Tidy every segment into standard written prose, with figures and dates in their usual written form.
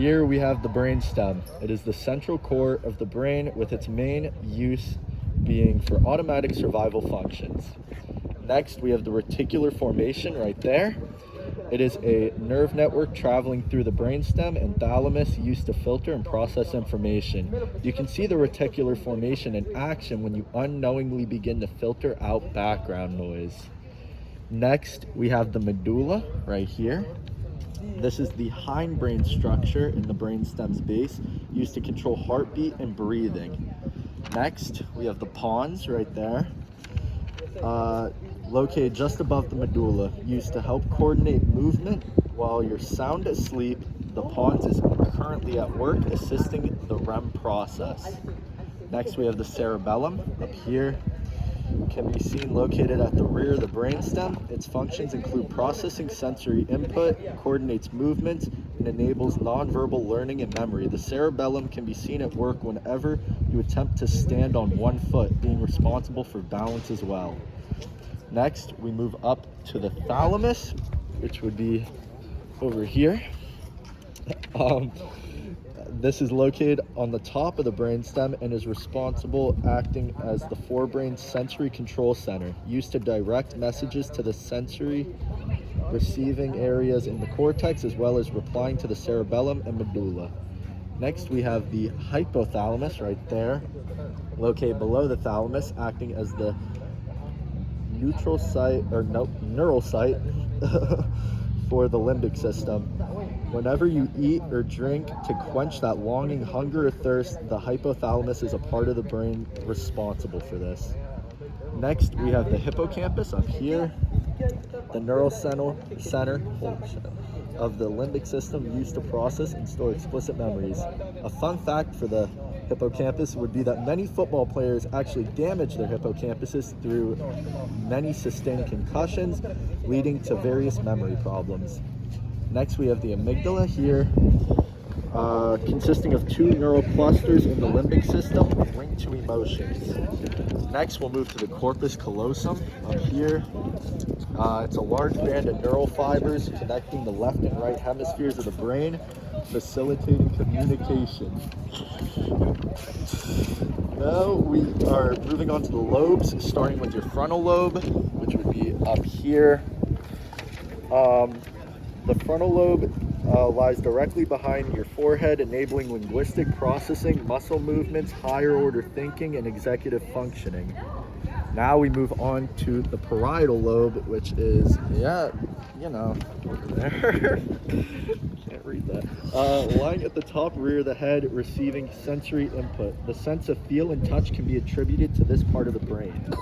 Here we have the brainstem. It is the central core of the brain with its main use being for automatic survival functions. Next, we have the reticular formation right there. It is a nerve network traveling through the brainstem and thalamus used to filter and process information. You can see the reticular formation in action when you unknowingly begin to filter out background noise. Next, we have the medulla right here. This is the hindbrain structure in the brainstem's base used to control heartbeat and breathing. Next, we have the pons right there. Located just above the medulla, used to help coordinate movement while you're sound asleep. The pons is currently at work assisting the REM process. Next, we have the cerebellum up here. Can be seen located at the rear of the brainstem. Its functions include processing sensory input, coordinates movements, and enables nonverbal learning and memory. The cerebellum can be seen at work whenever you attempt to stand on one foot, being responsible for balance as well. Next, we move up to the thalamus, which would be over here. This is located on the top of the brainstem and is responsible acting as the forebrain sensory control center, used to direct messages to the sensory receiving areas in the cortex, as well as replying to the cerebellum and medulla. Next, we have the hypothalamus right there, located below the thalamus, acting as the neural site for the limbic system. Whenever you eat or drink to quench that longing, hunger, or thirst, the hypothalamus is a part of the brain responsible for this. Next, we have the hippocampus up here, the neural center of the limbic system used to process and store explicit memories. A fun fact for the hippocampus would be that many football players actually damage their hippocampuses through many sustained concussions, leading to various memory problems. Next, we have the amygdala here, consisting of two neural clusters in the limbic system linked to emotions. Next, we'll move to the corpus callosum up here. It's a large band of neural fibers connecting the left and right hemispheres of the brain, facilitating communication. Now we are moving on to the lobes, starting with your frontal lobe, which would be up here. The frontal lobe lies directly behind your forehead, enabling linguistic processing, muscle movements, higher order thinking, and executive functioning. Now we move on to the parietal lobe, which is, over there. Can't read that. Lying at the top rear of the head, receiving sensory input. The sense of feel and touch can be attributed to this part of the brain.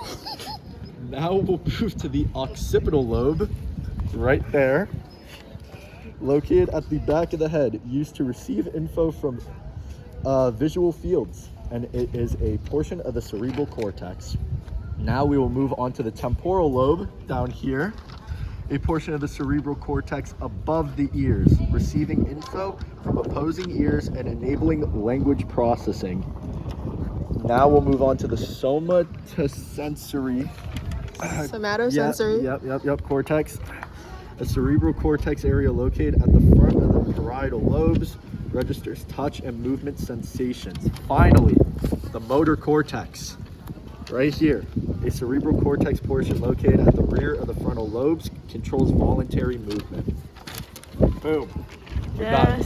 Now we'll move to the occipital lobe, right there, located at the back of the head, used to receive info from visual fields, and it is a portion of the cerebral cortex. Now we will move on to the temporal lobe down here, a portion of the cerebral cortex above the ears, receiving info from opposing ears and enabling language processing. Now we'll move on to the somatosensory. Somatosensory. Cortex. A cerebral cortex area located at the front of the parietal lobes, registers touch and movement sensations. Finally, the motor cortex. Right here, a cerebral cortex portion located at the rear of the frontal lobes controls voluntary movement. Boom. We're done.